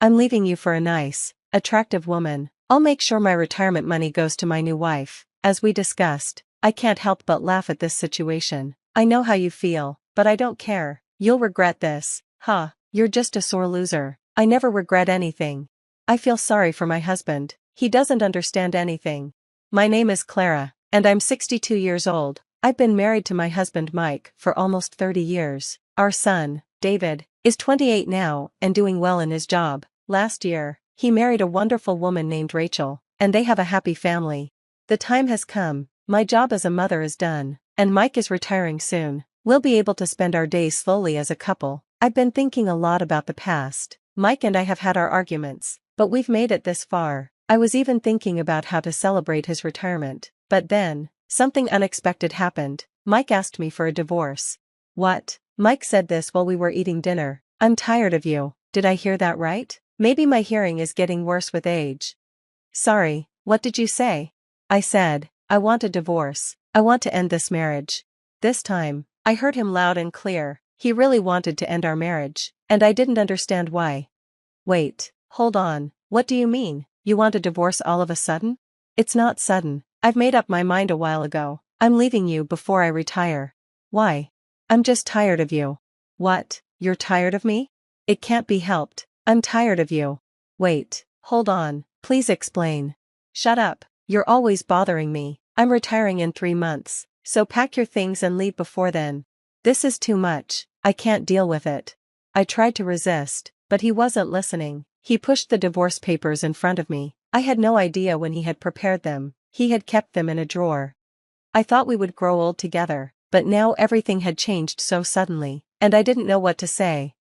I'm leaving you for a nice, attractive woman. I'll make sure my retirement money goes to my new wife. As we discussed, I can't help but laugh at this situation. I know how you feel, but I don't care. You'll regret this. Huh, you're just a sore loser. I never regret anything. I feel sorry for my husband. He doesn't understand anything. My name is Clara, and I'm 62 years old. I've been married to my husband Mike for almost 30 years. Our son, David, is 28 now and doing well in his job. Last year, he married a wonderful woman named Rachel, and they have a happy family. The time has come, my job as a mother is done, and Mike is retiring soon. We'll be able to spend our days slowly as a couple. I've been thinking a lot about the past. Mike and I have had our arguments, but we've made it this far. I was even thinking about how to celebrate his retirement. But then, something unexpected happened. Mike asked me for a divorce. What? Mike said this while we were eating dinner. I'm tired of you. Did I hear that right? Maybe my hearing is getting worse with age. Sorry, what did you say? I said, I want a divorce. I want to end this marriage. This time, I heard him loud and clear. He really wanted to end our marriage, and I didn't understand why. Wait, hold on, what do you mean? You want a divorce all of a sudden? It's not sudden. I've made up my mind a while ago. I'm leaving you before I retire. Why? I'm just tired of you. What, you're tired of me? It can't be helped. I'm tired of you. Wait, hold on, please explain. Shut up, you're always bothering me. I'm retiring in 3 months, so pack your things and leave before then. This is too much, I can't deal with it. I tried to resist, but he wasn't listening. He pushed the divorce papers in front of me. I had no idea when he had prepared them. He had kept them in a drawer. I thought we would grow old together, but now everything had changed so suddenly, and I didn't know what to say.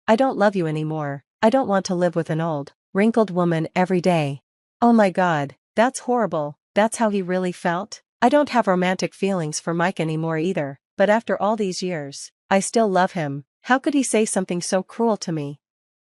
I don't love you anymore. I don't want to live with an old, wrinkled woman every day. Oh my God, that's horrible. That's how he really felt? I don't have romantic feelings for Mike anymore either, but after all these years, I still love him. How could he say something so cruel to me?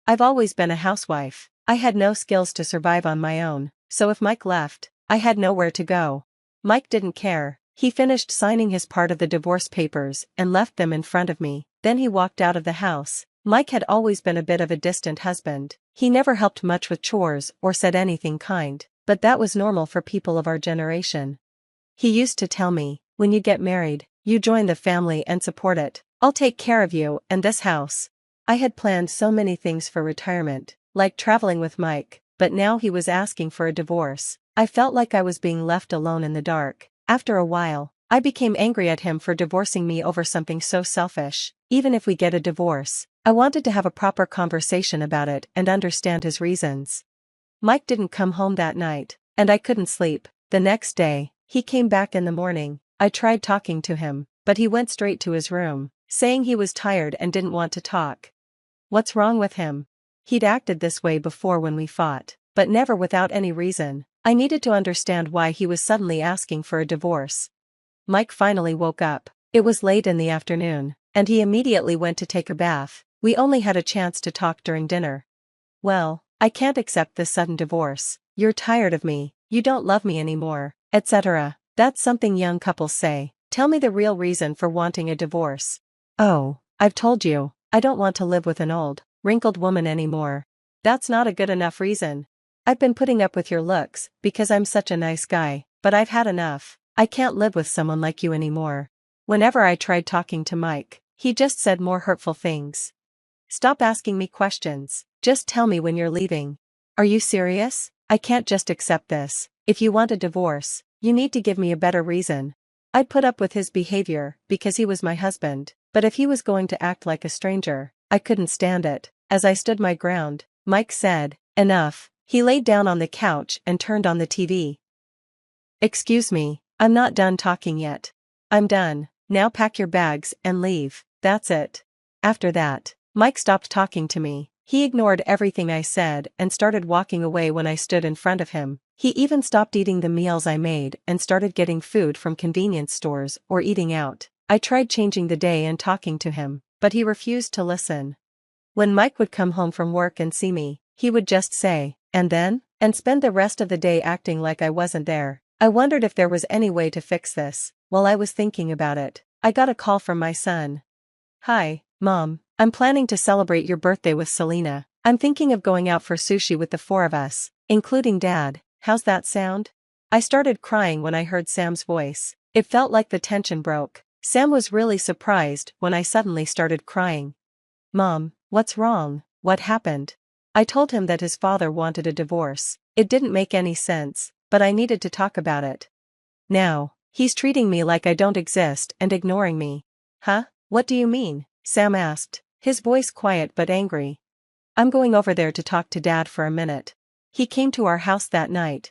I've always been a housewife. I had no skills to survive on my own, so if Mike left, I had nowhere to go. Mike didn't care. He finished signing his part of the divorce papers and left them in front of me. Then he walked out of the house. Mike had always been a bit of a distant husband. He never helped much with chores or said anything kind, but that was normal for people of our generation. He used to tell me, when you get married, you join the family and support it. I'll take care of you and this house. I had planned so many things for retirement, like traveling with Mike, but now he was asking for a divorce. I felt like I was being left alone in the dark. After a while, I became angry at him for divorcing me over something so selfish. Even if we get a divorce, I wanted to have a proper conversation about it and understand his reasons. Mike didn't come home that night, and I couldn't sleep. The next day, he came back in the morning. I tried talking to him, but he went straight to his room, saying he was tired and didn't want to talk. What's wrong with him? He'd acted this way before when we fought, but never without any reason. I needed to understand why he was suddenly asking for a divorce. Mike finally woke up. It was late in the afternoon, and he immediately went to take a bath. We only had a chance to talk during dinner. Well, I can't accept this sudden divorce. You're tired of me, you don't love me anymore, etc. That's something young couples say. Tell me the real reason for wanting a divorce. Oh, I've told you, I don't want to live with an old, wrinkled woman anymore. That's not a good enough reason. I've been putting up with your looks because I'm such a nice guy, but I've had enough. I can't live with someone like you anymore. Whenever I tried talking to Mike, he just said more hurtful things. Stop asking me questions, just tell me when you're leaving. Are you serious? I can't just accept this. If you want a divorce, you need to give me a better reason. I'd put up with his behavior because he was my husband, but if he was going to act like a stranger, I couldn't stand it. As I stood my ground, Mike said, "Enough." He laid down on the couch and turned on the TV. "Excuse me, I'm not done talking yet." "I'm done, now pack your bags and leave, that's it." After that, Mike stopped talking to me. He ignored everything I said and started walking away when I stood in front of him. He even stopped eating the meals I made and started getting food from convenience stores or eating out. I tried changing the day and talking to him, but he refused to listen. When Mike would come home from work and see me, he would just say, "And then?" and spend the rest of the day acting like I wasn't there. I wondered if there was any way to fix this. While I was thinking about it, I got a call from my son. "Hi, Mom, I'm planning to celebrate your birthday with Selena. I'm thinking of going out for sushi with the four of us, including Dad. How's that sound? I started crying when I heard Sam's voice. It felt like the tension broke. Sam was really surprised when I suddenly started crying. Mom, what's wrong? What happened? I told him that his father wanted a divorce. It didn't make any sense, but I needed to talk about it. Now, he's treating me like I don't exist and ignoring me. Huh? What do you mean? Sam asked, his voice quiet but angry. I'm going over there to talk to Dad for a minute. He came to our house that night.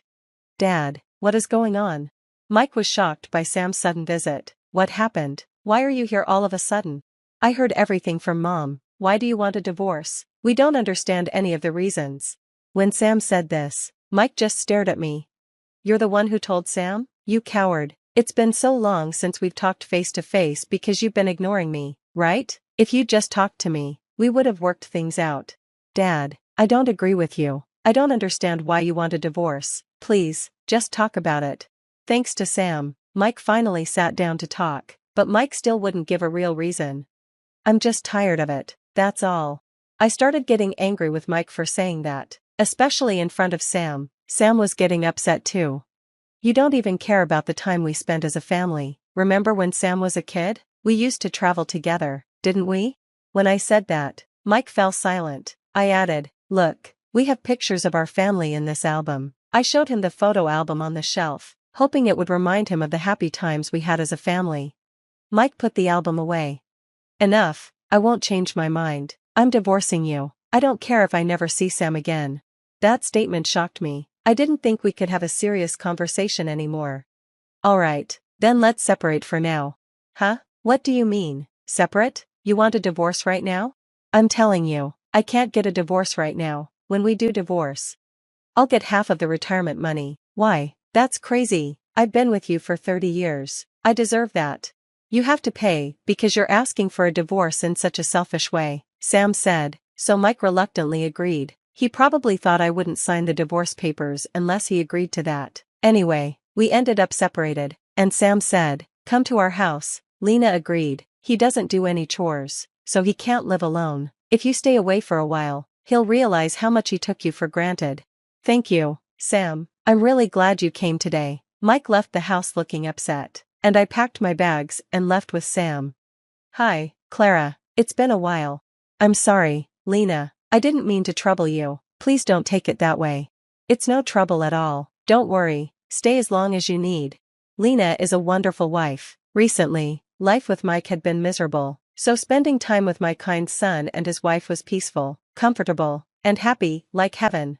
Dad, what is going on? Mike was shocked by Sam's sudden visit. What happened? Why are you here all of a sudden? I heard everything from Mom. Why do you want a divorce? We don't understand any of the reasons. When Sam said this, Mike just stared at me. You're the one who told Sam? You coward. It's been so long since we've talked face to face because you've been ignoring me, right? If you'd just talked to me, we would have worked things out. Dad, I don't agree with you. I don't understand why you want a divorce. Please, just talk about it. Thanks to Sam, Mike finally sat down to talk, but Mike still wouldn't give a real reason. I'm just tired of it, that's all. I started getting angry with Mike for saying that, especially in front of Sam. Sam was getting upset too. You don't even care about the time we spent as a family. Remember when Sam was a kid? We used to travel together, didn't we? When I said that, Mike fell silent. I added, look, we have pictures of our family in this album. I showed him the photo album on the shelf, hoping it would remind him of the happy times we had as a family. Mike put the album away. Enough, I won't change my mind. I'm divorcing you. I don't care if I never see Sam again. That statement shocked me. I didn't think we could have a serious conversation anymore. Alright, then let's separate for now. Huh? What do you mean, separate? You want a divorce right now? I'm telling you, I can't get a divorce right now. When we do divorce, I'll get half of the retirement money. Why? That's crazy. I've been with you for 30 years. I deserve that. You have to pay, because you're asking for a divorce in such a selfish way, Sam said, so Mike reluctantly agreed. He probably thought I wouldn't sign the divorce papers unless he agreed to that. Anyway, we ended up separated, and Sam said, come to our house. Lena agreed. He doesn't do any chores, so he can't live alone. If you stay away for a while, he'll realize how much he took you for granted. Thank you, Sam. I'm really glad you came today. Mike left the house looking upset, and I packed my bags and left with Sam. Hi, Clara. It's been a while. I'm sorry, Lena. I didn't mean to trouble you. Please don't take it that way. It's no trouble at all. Don't worry. Stay as long as you need. Lena is a wonderful wife. Recently, life with Mike had been miserable, so spending time with my kind son and his wife was peaceful, comfortable, and happy, like heaven.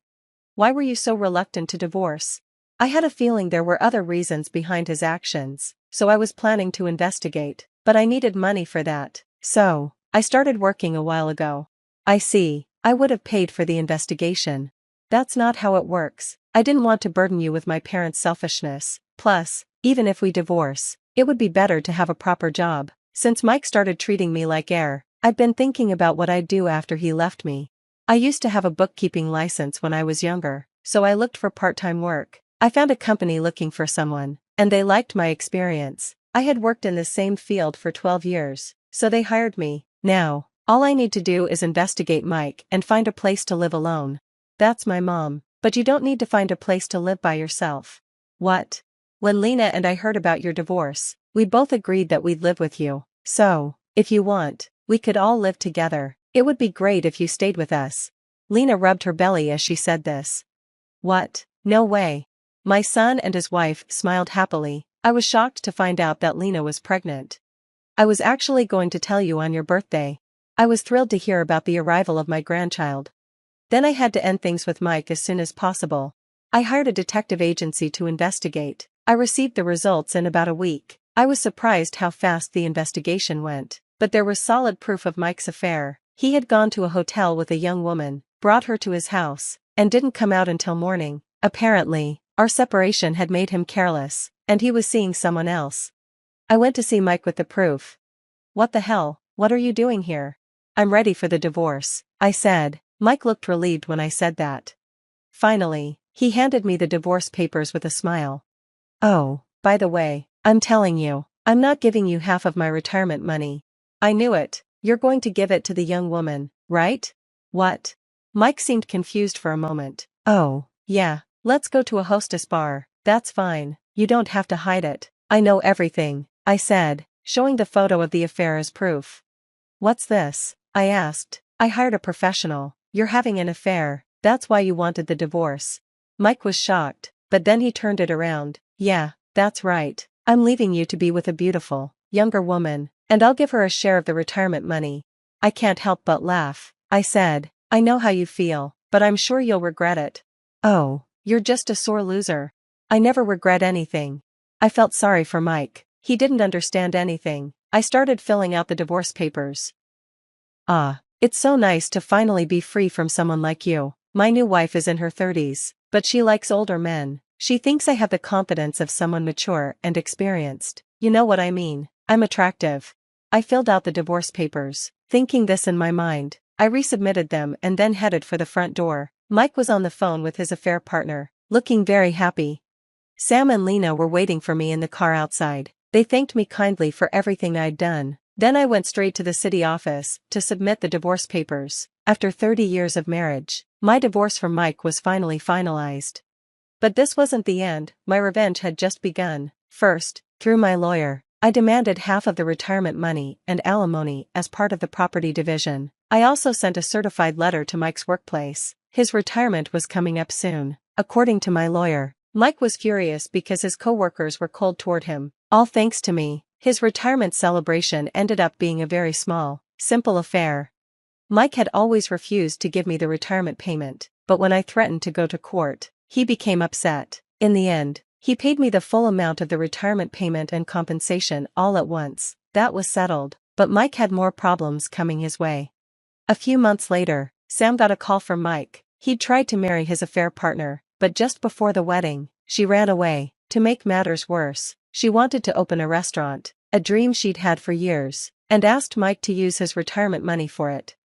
Why were you so reluctant to divorce? I had a feeling there were other reasons behind his actions, so I was planning to investigate, but I needed money for that, so I started working a while ago. I see. I would have paid for the investigation. That's not how it works. I didn't want to burden you with my parents' selfishness. Plus, even if we divorce, it would be better to have a proper job. Since Mike started treating me like air, I've been thinking about what I'd do after he left me. I used to have a bookkeeping license when I was younger, so I looked for part-time work. I found a company looking for someone, and they liked my experience. I had worked in the same field for 12 years, so they hired me. Now, all I need to do is investigate Mike and find a place to live alone. That's my mom, but you don't need to find a place to live by yourself. What? When Lena and I heard about your divorce, we both agreed that we'd live with you. So, if you want, we could all live together. It would be great if you stayed with us. Lena rubbed her belly as she said this. What? No way. My son and his wife smiled happily. I was shocked to find out that Lena was pregnant. I was actually going to tell you on your birthday. I was thrilled to hear about the arrival of my grandchild. Then I had to end things with Mike as soon as possible. I hired a detective agency to investigate. I received the results in about a week. I was surprised how fast the investigation went, but there was solid proof of Mike's affair. He had gone to a hotel with a young woman, brought her to his house, and didn't come out until morning. Apparently, our separation had made him careless, and he was seeing someone else. I went to see Mike with the proof. What the hell? What are you doing here? I'm ready for the divorce, I said. Mike looked relieved when I said that. Finally, he handed me the divorce papers with a smile. Oh, by the way, I'm telling you, I'm not giving you half of my retirement money. I knew it. You're going to give it to the young woman, right? What? Mike seemed confused for a moment. Oh, yeah, let's go to a hostess bar. That's fine, you don't have to hide it. I know everything, I said, showing the photo of the affair as proof. What's this? I asked. I hired a professional. You're having an affair, that's why you wanted the divorce. Mike was shocked, but then he turned it around. Yeah, that's right. I'm leaving you to be with a beautiful, younger woman, and I'll give her a share of the retirement money. I can't help but laugh. I said, I know how you feel, but I'm sure you'll regret it. Oh, you're just a sore loser. I never regret anything. I felt sorry for Mike. He didn't understand anything. I started filling out the divorce papers. Ah, it's so nice to finally be free from someone like you. My new wife is in her 30s, but she likes older men. She thinks I have the confidence of someone mature and experienced. You know what I mean. I'm attractive. I filled out the divorce papers, thinking this in my mind. I resubmitted them and then headed for the front door. Mike was on the phone with his affair partner, looking very happy. Sam and Lena were waiting for me in the car outside. They thanked me kindly for everything I'd done. Then I went straight to the city office to submit the divorce papers. After 30 years of marriage, my divorce from Mike was finally finalized. But this wasn't the end, my revenge had just begun. First, through my lawyer, I demanded half of the retirement money and alimony as part of the property division. I also sent a certified letter to Mike's workplace. His retirement was coming up soon. According to my lawyer, Mike was furious because his co-workers were cold toward him. All thanks to me, his retirement celebration ended up being a very small, simple affair. Mike had always refused to give me the retirement payment, but when I threatened to go to court, he became upset. In the end, he paid me the full amount of the retirement payment and compensation all at once. That was settled, but Mike had more problems coming his way. A few months later, Sam got a call from Mike. He'd tried to marry his affair partner, but just before the wedding, she ran away. To make matters worse, she wanted to open a restaurant, a dream she'd had for years, and asked Mike to use his retirement money for it.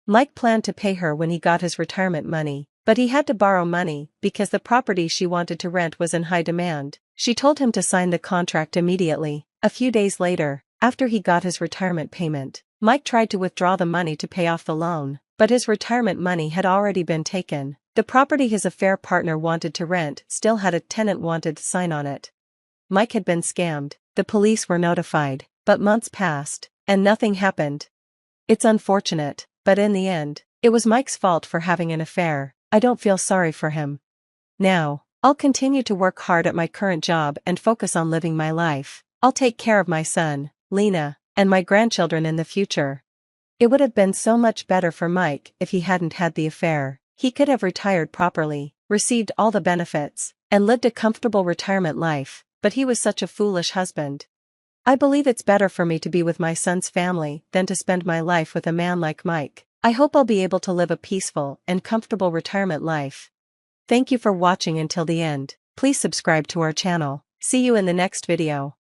Mike planned to pay her when he got his retirement money, but he had to borrow money because the property she wanted to rent was in high demand. She told him to sign the contract immediately. A few days later, after he got his retirement payment, Mike tried to withdraw the money to pay off the loan, but his retirement money had already been taken. The property his affair partner wanted to rent still had a tenant wanted sign on it. Mike had been scammed. The police were notified, but months passed, and nothing happened. It's unfortunate, but in the end, it was Mike's fault for having an affair. I don't feel sorry for him. Now, I'll continue to work hard at my current job and focus on living my life. I'll take care of my son, Lena, and my grandchildren in the future. It would have been so much better for Mike if he hadn't had the affair. He could have retired properly, received all the benefits, and lived a comfortable retirement life, but he was such a foolish husband. I believe it's better for me to be with my son's family than to spend my life with a man like Mike. I hope I'll be able to live a peaceful and comfortable retirement life. Thank you for watching until the end. Please subscribe to our channel. See you in the next video.